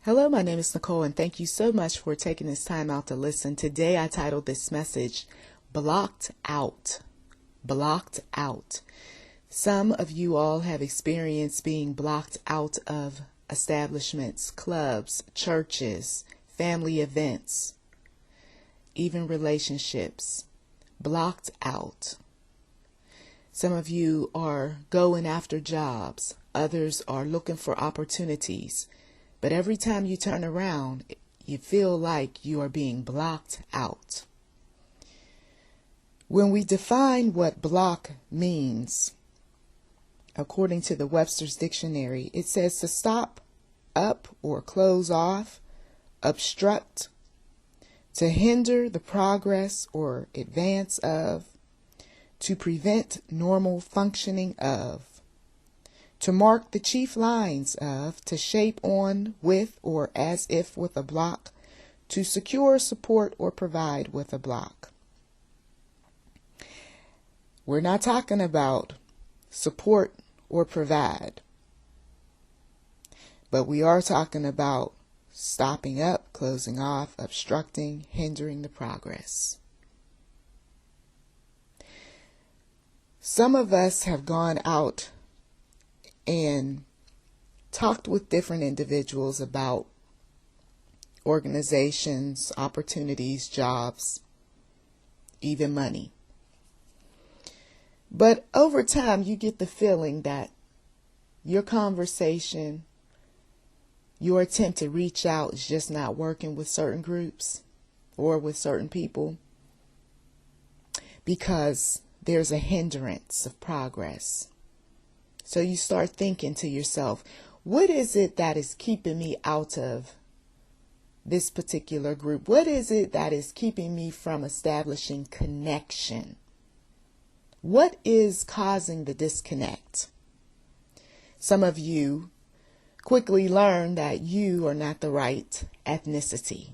Hello, my name is Nicole, and thank you so much for taking this time out to listen. Today I titled this message, Blocked Out. Blocked Out. Some of you all have experienced being blocked out of establishments, clubs, churches, family events, even relationships. Blocked out. Some of you are going after jobs. Others are looking for opportunities. But every time you turn around, you feel like you are being blocked out. When we define what block means, according to the Webster's Dictionary, it says to stop up or close off, obstruct, to hinder the progress or advance of, to prevent normal functioning of, to mark the chief lines of, to shape on, with, or as if with a block, to secure, support, or provide with a block. We're not talking about support or provide, but we are talking about stopping up, closing off, obstructing, hindering the progress. Some of us have gone out and talked with different individuals about organizations, opportunities, jobs, even money. But over time, you get the feeling that your conversation, your attempt to reach out is just not working with certain groups or with certain people because there's a hindrance of progress. So you start thinking to yourself, what is it that is keeping me out of this particular group? What is it that is keeping me from establishing connection? What is causing the disconnect? Some of you quickly learn that you are not the right ethnicity.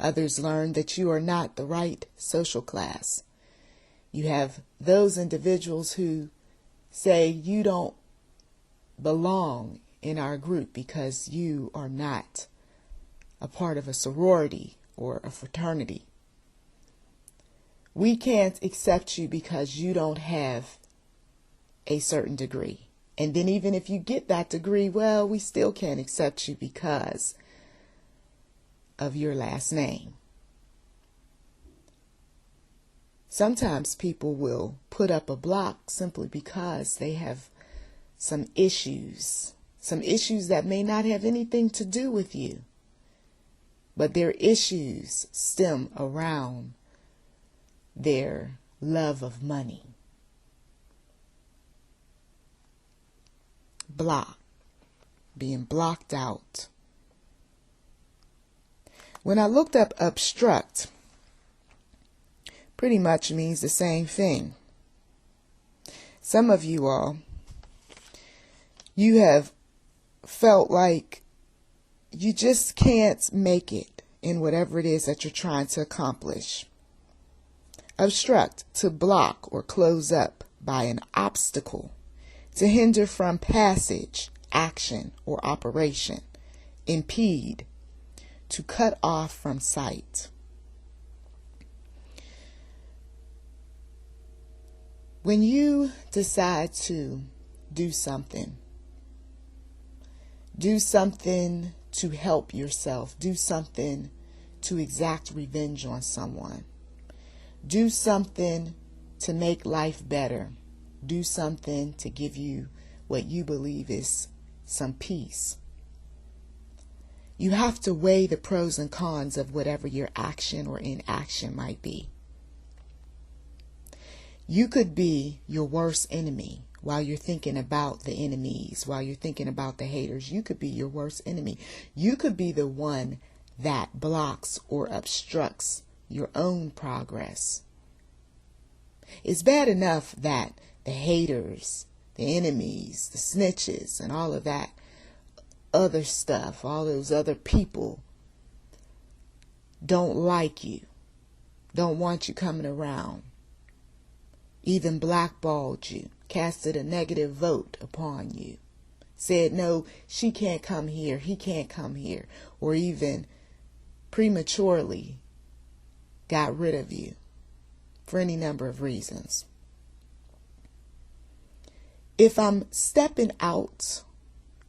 Others learn that you are not the right social class. You have those individuals who say you don't belong in our group because you are not a part of a sorority or a fraternity. We can't accept you because you don't have a certain degree. And then even if you get that degree, well, we still can't accept you because of your last name. Sometimes people will put up a block simply because they have some issues that may not have anything to do with you, but their issues stem around their love of money. Block, being blocked out. When I looked up obstruct, pretty much means the same thing. Some of you all, you have felt like you just can't make it in whatever it is that you're trying to accomplish. Obstruct, to block or close up by an obstacle, to hinder from passage, action, or operation. Impede, to cut off from sight. When you decide to do something to help yourself, do something to exact revenge on someone, do something to make life better, do something to give you what you believe is some peace. You have to weigh the pros and cons of whatever your action or inaction might be. You could be your worst enemy while you're thinking about the enemies, while you're thinking about the haters. You could be your worst enemy. You could be the one that blocks or obstructs your own progress. It's bad enough that the haters, the enemies, the snitches, and all of that other stuff, all those other people don't like you, don't want you coming around, even blackballed you, casted a negative vote upon you, said, no, she can't come here, he can't come here, or even prematurely got rid of you for any number of reasons. If I'm stepping out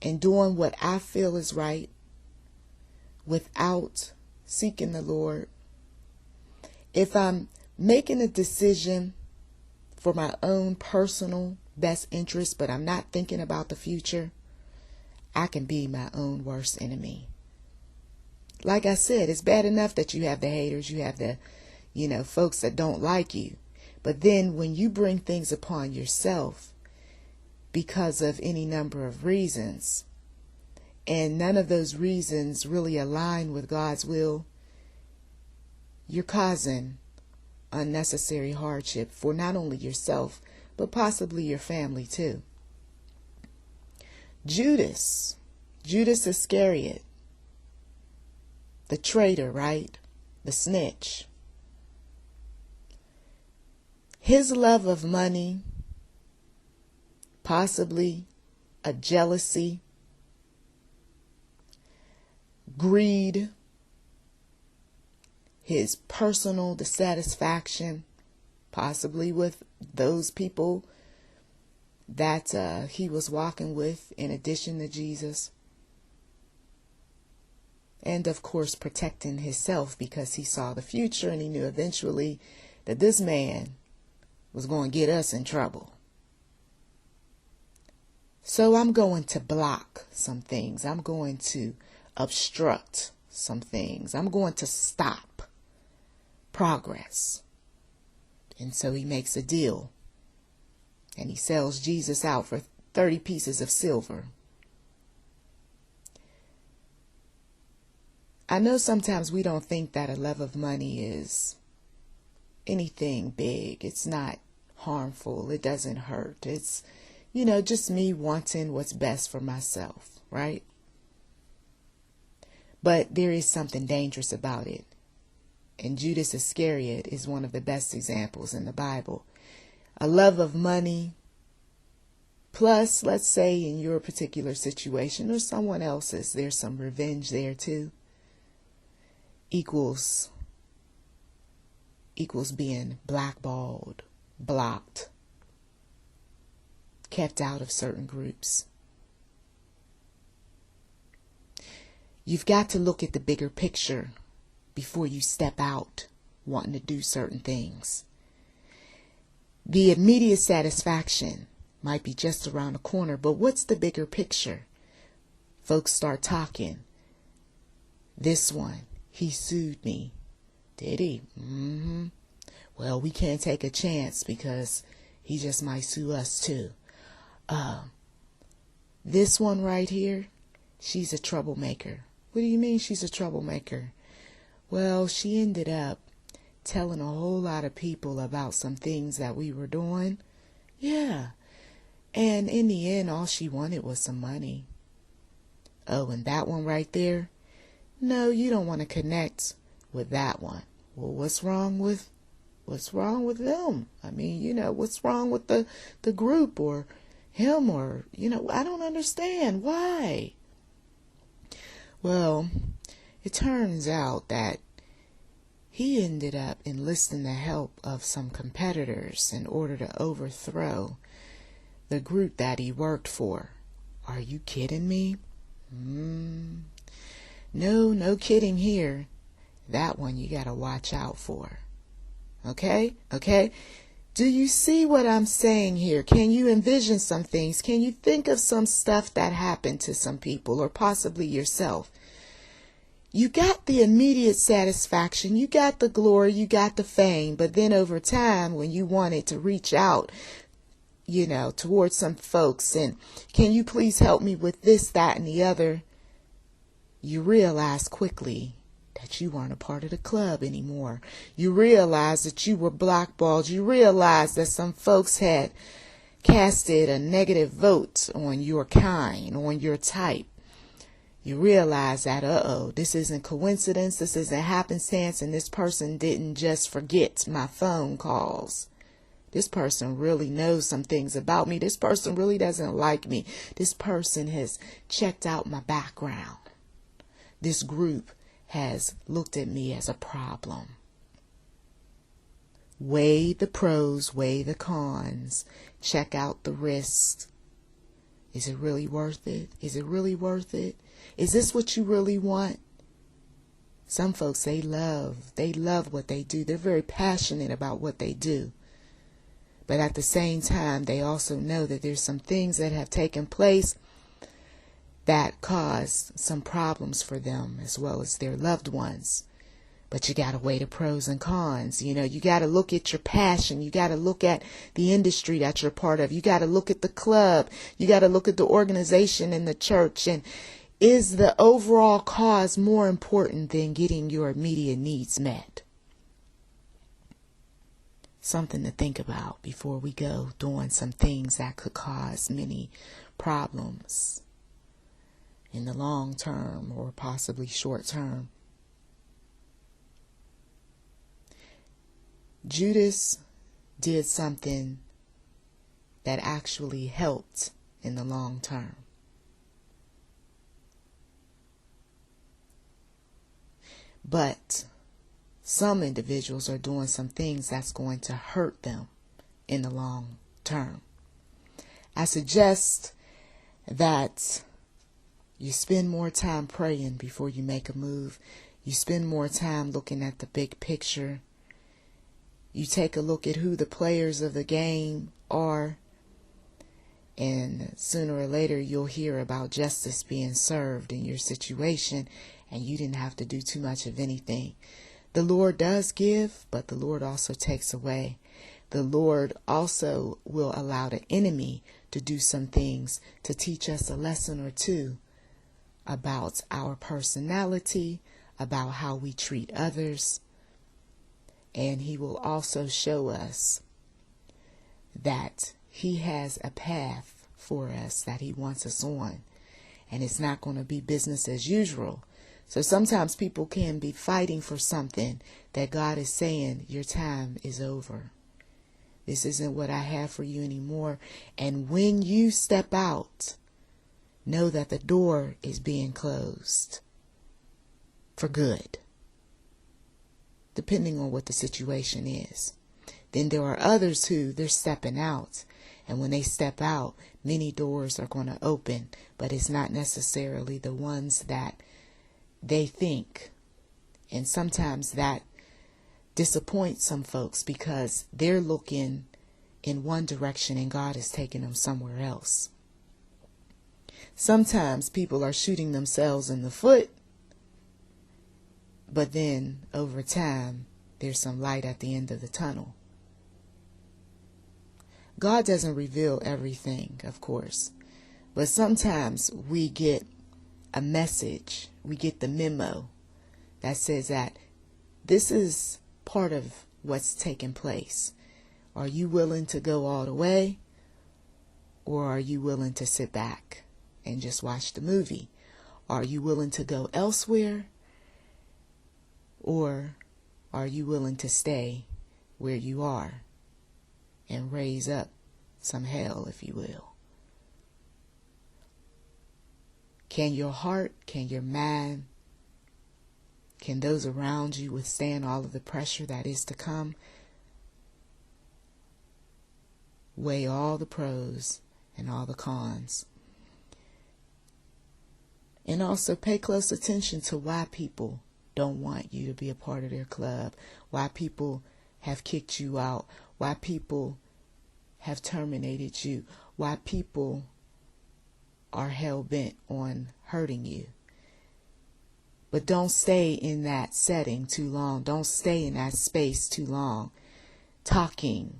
and doing what I feel is right without seeking the Lord, if I'm making a decision for my own personal best interest, but I'm not thinking about the future, I can be my own worst enemy. Like I said, it's bad enough that you have the haters, you have the, folks that don't like you. But then when you bring things upon yourself because of any number of reasons, and none of those reasons really align with God's will, you're causing unnecessary hardship for not only yourself, but possibly your family too. Judas Iscariot, the traitor, right? The snitch. His love of money, possibly a jealousy, greed, his personal dissatisfaction, possibly with those people that he was walking with in addition to Jesus. And of course, protecting himself because he saw the future and he knew eventually that this man was going to get us in trouble. So I'm going to block some things. I'm going to obstruct some things. I'm going to stop progress. And so he makes a deal. And he sells Jesus out for 30 pieces of silver. I know sometimes we don't think that a love of money is anything big. It's not harmful. It doesn't hurt. It's, just me wanting what's best for myself, right? But there is something dangerous about it. And Judas Iscariot is one of the best examples in the Bible. A love of money, plus, let's say in your particular situation or someone else's, there's some revenge there too, equals being blackballed, blocked, kept out of certain groups. You've got to look at the bigger picture before you step out wanting to do certain things. The immediate satisfaction might be just around the corner, but what's the bigger picture? Folks start talking. This one, he sued me. Did he? Mm-hmm. Well, we can't take a chance because he just might sue us too. This one right here, she's a troublemaker. What do you mean she's a troublemaker? Well, she ended up telling a whole lot of people about some things that we were doing. Yeah. And in the end, all she wanted was some money. Oh, and that one right there? No, you don't want to connect with that one. Well, what's wrong with them? I mean, what's wrong with the group or him or, I don't understand. Why? Well, it turns out that he ended up enlisting the help of some competitors in order to overthrow the group that he worked for. Are you kidding me? No kidding here. That one you got to watch out for. Okay? Do you see what I'm saying here? Can you envision some things? Can you think of some stuff that happened to some people or possibly yourself? You got the immediate satisfaction, you got the glory, you got the fame, but then over time when you wanted to reach out, towards some folks and can you please help me with this, that, and the other, you realize quickly that you weren't a part of the club anymore. You realize that you were blackballed. You realize that some folks had casted a negative vote on your kind, on your type. You realize that, this isn't coincidence, this isn't happenstance, and this person didn't just forget my phone calls. This person really knows some things about me. This person really doesn't like me. This person has checked out my background. This group has looked at me as a problem. Weigh the pros, weigh the cons. Check out the risks. Is it really worth it? Is it really worth it? Is this what you really want? Some folks, they love what they do. They're very passionate about what they do. But at the same time, they also know that there's some things that have taken place that cause some problems for them as well as their loved ones. But you got to weigh the pros and cons. You got to look at your passion. You got to look at the industry that you're part of. You got to look at the club. You got to look at the organization and the church. And is the overall cause more important than getting your immediate needs met? Something to think about before we go doing some things that could cause many problems in the long term or possibly short term. Judas did something that actually helped in the long term. But some individuals are doing some things that's going to hurt them in the long term. I suggest that you spend more time praying before you make a move. You spend more time looking at the big picture. You take a look at who the players of the game are. And sooner or later you'll hear about justice being served in your situation, and you didn't have to do too much of anything. The Lord does give, but the Lord also takes away. The Lord also will allow the enemy to do some things to teach us a lesson or two about our personality, about how we treat others. And he will also show us that he has a path for us that he wants us on. And it's not going to be business as usual. So sometimes people can be fighting for something that God is saying, your time is over. This isn't what I have for you anymore. And when you step out, know that the door is being closed for good, depending on what the situation is. Then there are others who they're stepping out. And when they step out, many doors are going to open, but it's not necessarily the ones that they think. And sometimes that disappoints some folks because they're looking in one direction and God is taking them somewhere else. Sometimes people are shooting themselves in the foot, but then over time, there's some light at the end of the tunnel. God doesn't reveal everything, of course, but sometimes we get a message, we get the memo that says that this is part of what's taking place. Are you willing to go all the way, or are you willing to sit back and just watch the movie? Are you willing to go elsewhere, or are you willing to stay where you are and raise up some hell, if you will? Can your heart, can your mind, can those around you withstand all of the pressure that is to come? Weigh all the pros and all the cons. And also pay close attention to why people don't want you to be a part of their club, why people have kicked you out, why people have terminated you, why people are hell-bent on hurting you. But don't stay in that setting too long. Don't stay in that space too long. Talking,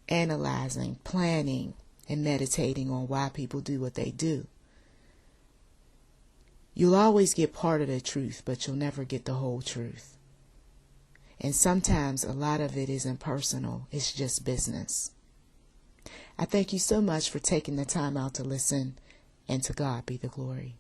analyzing, planning, and meditating on why people do what they do. You'll always get part of the truth, but you'll never get the whole truth. And sometimes a lot of it isn't personal. It's just business. I thank you so much for taking the time out to listen, and to God be the glory.